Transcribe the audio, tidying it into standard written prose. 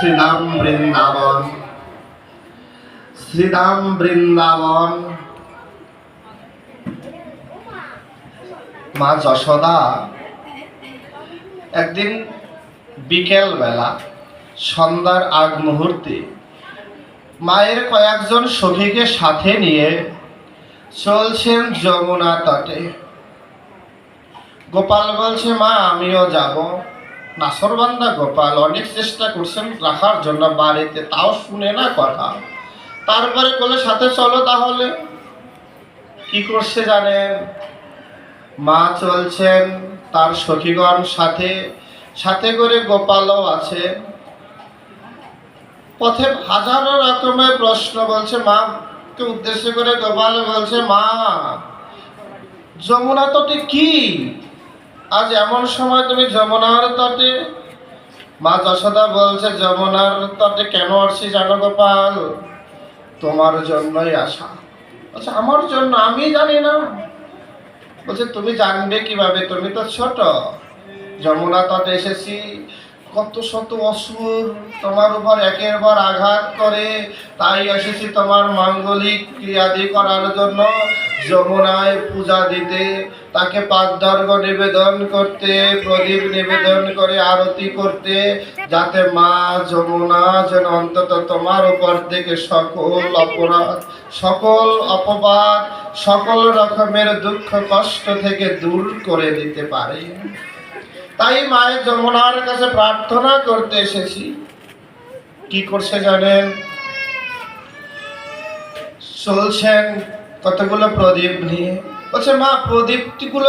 শ্রীধাম বৃন্দাবন। শ্রীধাম বৃন্দাবন। মা যশোদা একদিন বিকেল বেলা সন্ধ্যার আগ মুহূর্তে মায়ের কয়েকজন সখীকে সাথে নিয়ে চলছেন যমুনা তটে। গোপাল বলছে, মা আমিও যাব। নাসরবান্দা গোপাল অনেক চেষ্টা করছেন রাখার জন্য বাড়িতে, তাও শুনে না কথা। তারপরে বলে, সাথে চলো তাহলে। কি করছে জানেন? মা চলছেন তার সখীগণ সাথে, সাথে করে গোপালও আছে। পথে হাজারো রকমের প্রশ্ন বলছে, মাকে উদ্দেশ্য করে গোপাল বলছে, মা যমুনা তটে কি আজ এমন সময় তুমি যমুনার তটে? মা যশোদা বলছে, যমুনার তটে কেন আসছি জানো গোপাল? তোমার জন্যই আসা। আচ্ছা, আমার জন্য? আমি জানি না। বলছে, তুমি জানবে কিভাবে? তুমি তো ছোট। যমুনা তটে এসেছি, কত শত অসুর তোমার উপর একের পর আঘাত করে, তাই এসেছি তোমার মাঙ্গলিক ক্রিয়াদি করার জন্য, যমুনায় পূজা দিতে, তাকে পাদ্যার্ঘ নিবেদন করতে, প্রদীপ নিবেদন করে আরতি করতে, যাতে মা যমুনা যেন অন্তত তোমার উপর থেকে সকল অপরাধ, সকল অপবাদ, সকল রকমের দুঃখ কষ্ট থেকে দূর করে দিতে পারে। তাই মায়ের যমুনার কাছে প্রার্থনা করতে এসেছি। কি করছে জানেন? চলছেন কতগুলো প্রদীপ নিয়ে। বলছে, মা প্রদীপগুলো